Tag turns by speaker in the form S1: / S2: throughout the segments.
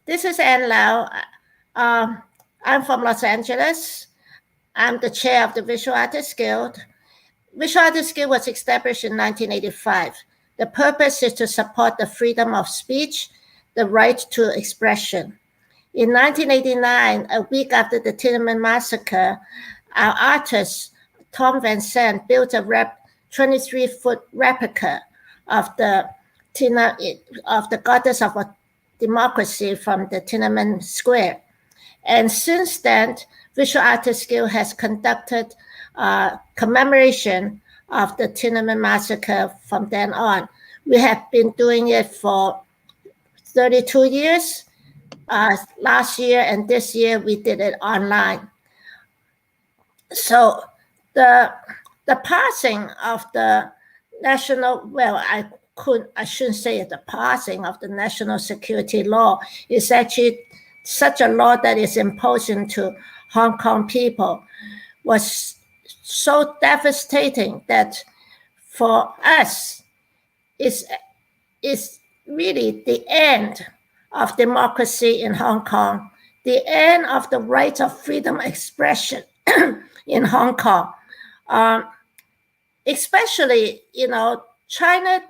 S1: This is Ann Lau. I'm from Los Angeles. I'm the chair of the Visual Artists Guild. Visual Artists Guild was established in 1985. The purpose is to support the freedom of speech, the right to expression. In 1989, a week after the Tiananmen massacre, our artist, Tom Van Sant, built a 23-foot replica of the goddess of democracy from the Tiananmen Square. And since then, Visual Artists Guild has conducted commemoration of the Tiananmen massacre from then on. We have been doing it for 32 years. Last year and this year, we did it online. So the passing of the national, well, I shouldn't say it, the passing of the national security law is actually such a law that is imposed into Hong Kong people was so devastating that for us is really the end of democracy in Hong Kong, the end of the right of freedom of expression in Hong Kong. Especially, China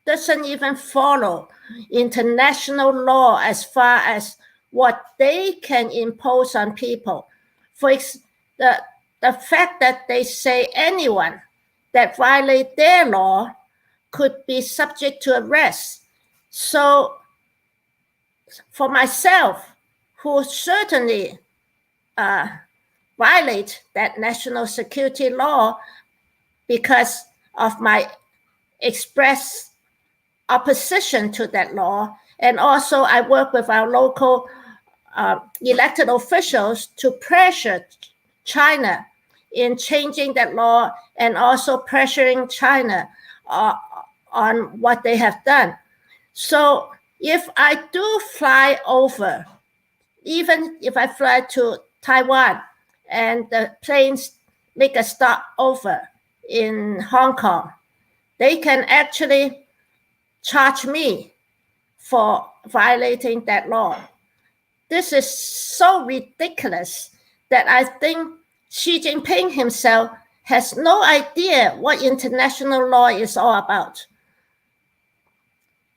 S1: doesn't even follow international law as far as what they can impose on people. For the fact that they say anyone that violate their law could be subject to arrest. So for myself, who certainly violate that national security law because of my express opposition to that law, and also I work with our local elected officials to pressure China in changing that law and also pressuring China on what they have done. So if I do fly over, even if I fly to Taiwan and the planes make a stop over in Hong Kong, they can actually charge me for violating that law. This is so ridiculous that I think Xi Jinping himself has no idea what international law is all about.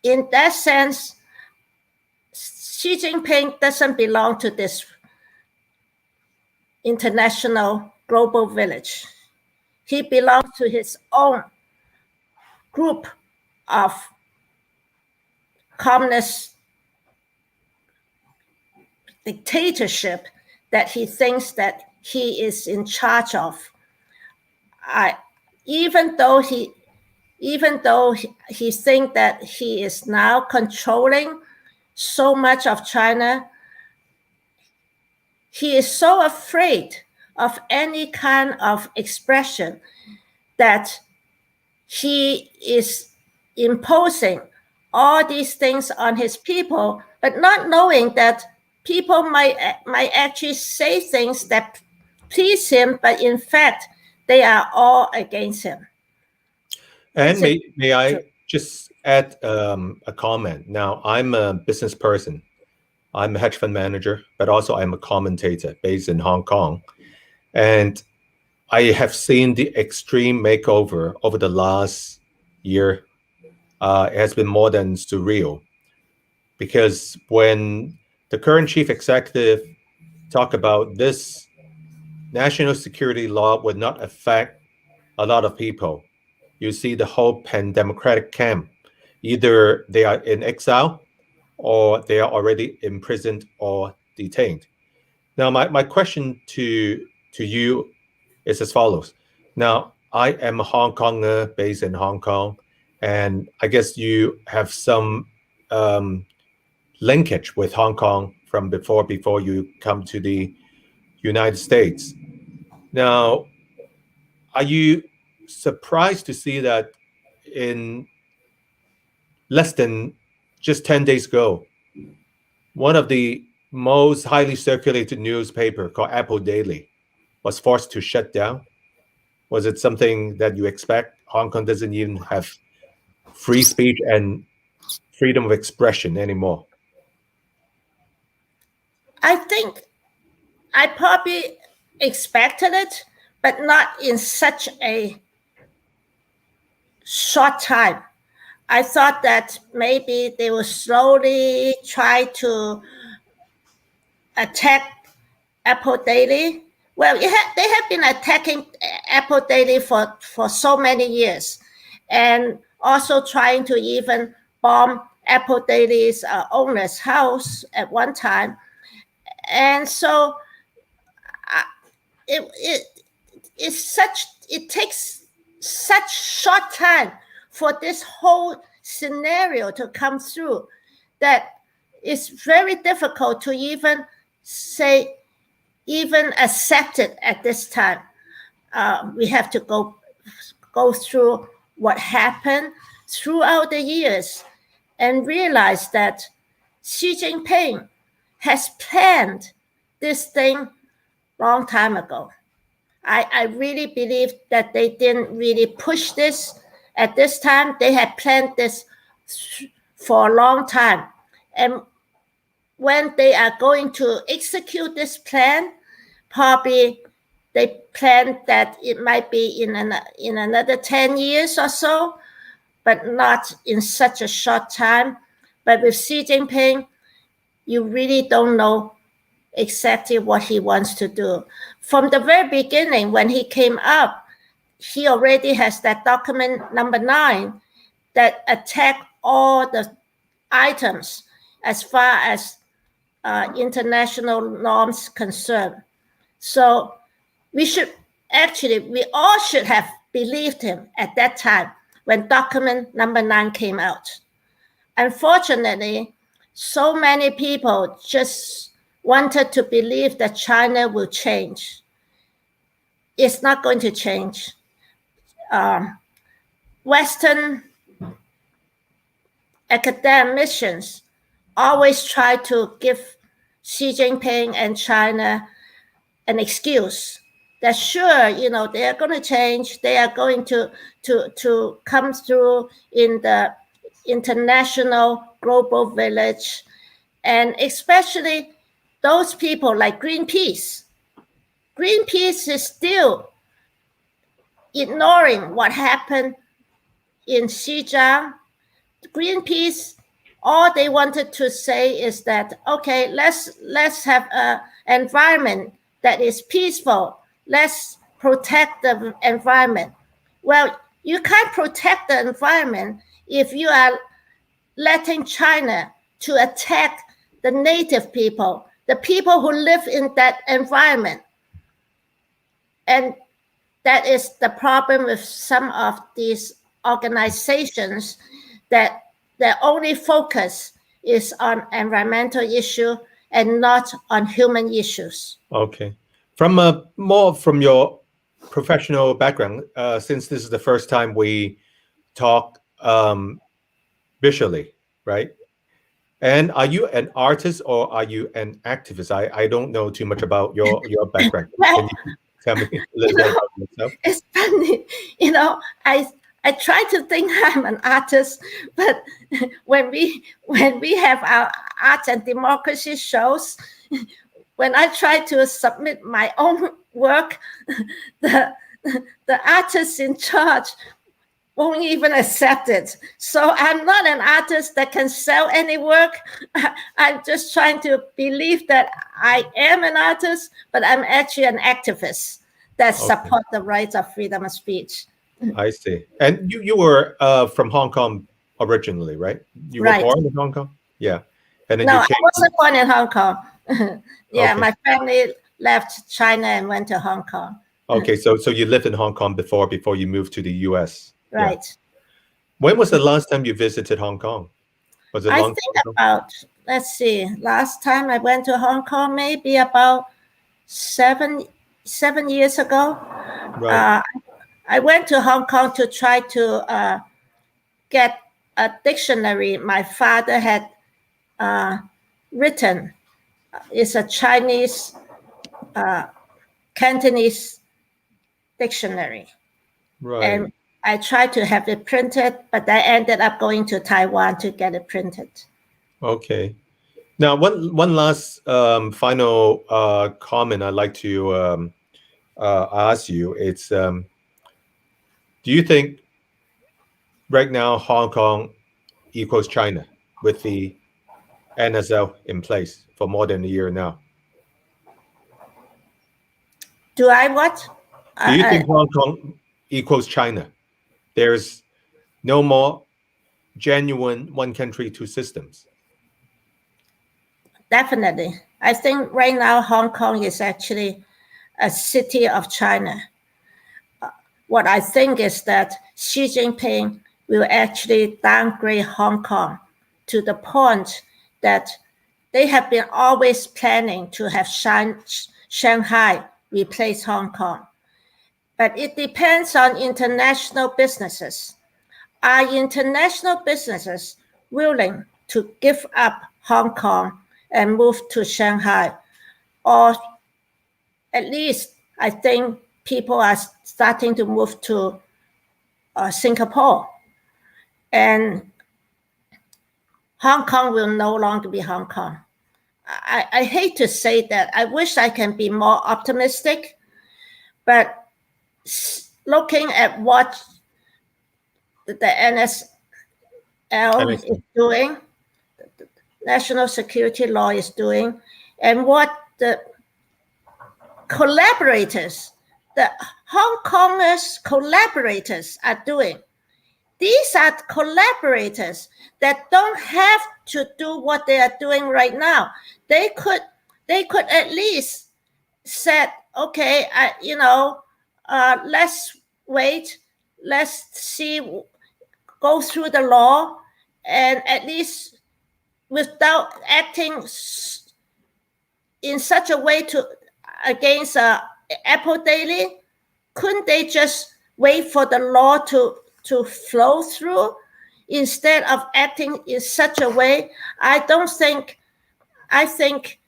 S1: In that sense, Xi Jinping doesn't belong to this international global village. He belongs to his own group of communist dictatorship that he thinks that he is in charge of. Even though he thinks that he is now controlling so much of China, he is so afraid of any kind of expression that he is imposing all these things on his people, but not knowing that people might actually say things that please him, but in fact, they are all against him.
S2: And may I just add a comment? Now, I'm a business person. I'm a hedge fund manager, but also I'm a commentator based in Hong Kong. And I have seen the extreme makeover over the last year. It has been more than surreal, because when the current chief executive talked about this national security law would not affect a lot of people, you see the whole pan-democratic camp. Either they are in exile or they are already imprisoned or detained. Now, my question to you is as follows. Now, I am a Hong Konger based in Hong Kong, and I guess you have some linkage with Hong Kong from before you come to the United States. Now, are you surprised to see that in less than just 10 days ago, one of the most highly circulated newspaper called Apple Daily was forced to shut down? Was it something that you expect? Hong Kong doesn't even have free speech and freedom of expression anymore.
S1: I think I probably expected it, but not in such a short time. I thought that maybe they will slowly try to attack Apple Daily. Well, they have been attacking Apple Daily for so many years, and also trying to even bomb Apple Daily's owner's house at one time. And so it takes such short time for this whole scenario to come through that it's very difficult to even accept it at this time. We have to go through what happened throughout the years and realize that Xi Jinping has planned this thing long time ago. I really believe that they didn't really push this at this time. They had planned this for a long time. And when they are going to execute this plan, probably they planned that it might be in another 10 years or so, but not in such a short time. But with Xi Jinping, you really don't know exactly what he wants to do. From the very beginning, when he came up, he already has that document number 9 that attacked all the items as far as international norms concerned. So we all should have believed him at that time when document number 9 came out. Unfortunately, so many people just wanted to believe that China will change. It's not going to change. Western academicians always try to give Xi Jinping and China an excuse that sure, they are going to change. They are going to come through in the international global village, and especially those people like Greenpeace. Greenpeace is still ignoring what happened in Xinjiang. Greenpeace, all they wanted to say is that, okay, let's have an environment that is peaceful. Let's protect the environment. Well, you can't protect the environment if you are letting China to attack the native people, the people who live in that environment. And that is the problem with some of these organizations, that their only focus is on environmental issue and not on human issues.
S2: Okay. From your professional background, since this is the first time we talk visually, right? And are you an artist or are you an activist? I don't know too much about your background.
S1: Well,
S2: can you tell me a little bit about yourself?
S1: It's funny, I try to think I'm an artist, but when we have our art and democracy shows, when I try to submit my own work, the artists in charge won't even accept it. So I'm not an artist that can sell any work. I'm just trying to believe that I am an artist, but I'm actually an activist that supports the rights of freedom of speech.
S2: I see. And you were from Hong Kong originally, right? You were born in Hong Kong? Yeah. And then
S1: no,
S2: you came
S1: I wasn't born in Hong Kong. My family left China and went to Hong Kong.
S2: Okay, so you lived in Hong Kong before you moved to the US.
S1: Right.
S2: Yeah. When was the last time you visited Hong Kong? Was it
S1: I
S2: long
S1: think
S2: time ago?
S1: about, let's see, last time I went to Hong Kong, maybe about seven years ago.
S2: Right.
S1: I went to Hong Kong to try to get a dictionary my father had written. It's a Chinese Cantonese dictionary.
S2: Right.
S1: And I tried to have it printed, but I ended up going to Taiwan to get it printed.
S2: Okay. Now, one last final comment I'd like to ask you. It's do you think right now Hong Kong equals China with the NSL in place for more than a year now?
S1: Do I what?
S2: Do you think Hong Kong equals China? There's no more genuine one country, two systems.
S1: Definitely. I think right now Hong Kong is actually a city of China. What I think is that Xi Jinping will actually downgrade Hong Kong to the point that they have been always planning to have Shanghai replace Hong Kong. But it depends on international businesses. Are international businesses willing to give up Hong Kong and move to Shanghai? Or at least I think people are starting to move to Singapore. And Hong Kong will no longer be Hong Kong. I hate to say that. I wish I can be more optimistic. But looking at what the NSL is doing, the National Security Law is doing, and what the collaborators, the Hong Kongers collaborators are doing. These are collaborators that don't have to do what they are doing right now. They could at least said, okay, let's wait, let's see, go through the law, and at least without acting in such a way against Apple Daily, couldn't they just wait for the law to flow through instead of acting in such a way? I think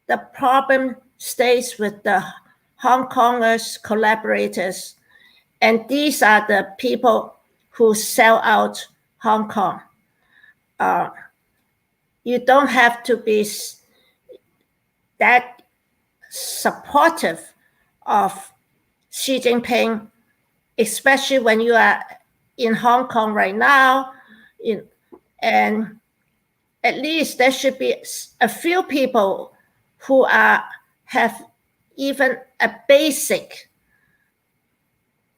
S1: the problem stays with the Hong Kongers collaborators, and these are the people who sell out Hong Kong. You don't have to be that supportive of Xi Jinping, especially when you are in Hong Kong right now. And at least there should be a few people who have even a basic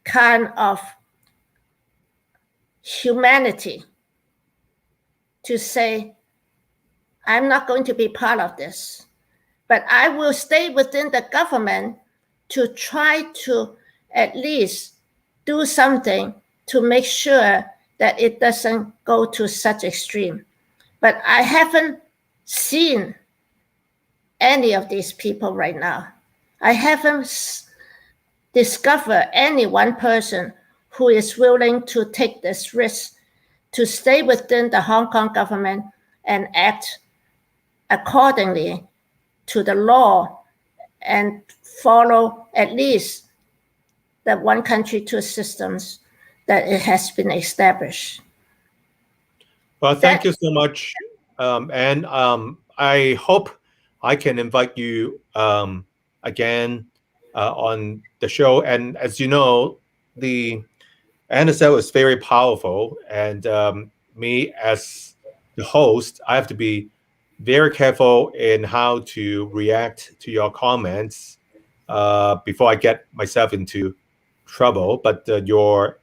S1: kind of humanity to say, I'm not going to be part of this, but I will stay within the government to try to at least do something to make sure that it doesn't go to such extreme. But I haven't seen any of these people right now. I haven't discovered any one person who is willing to take this risk to stay within the Hong Kong government and act accordingly to the law and follow at least the one country, two systems that it has been established.
S2: Well, thank you so much. And I hope I can invite you again on the show. And as you know, the NSL is very powerful. And me as the host, I have to be very careful in how to react to your comments before I get myself into trouble. But your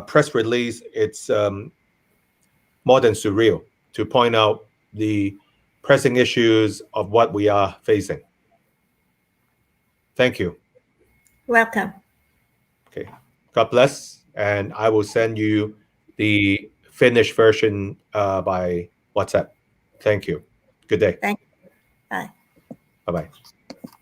S2: press release, it's more than surreal to point out the pressing issues of what we are facing. Thank you.
S1: Welcome.
S2: Okay. God bless. And I will send you the finished version by WhatsApp. Thank you. Good day.
S1: Thank you. Bye.
S2: Bye-bye.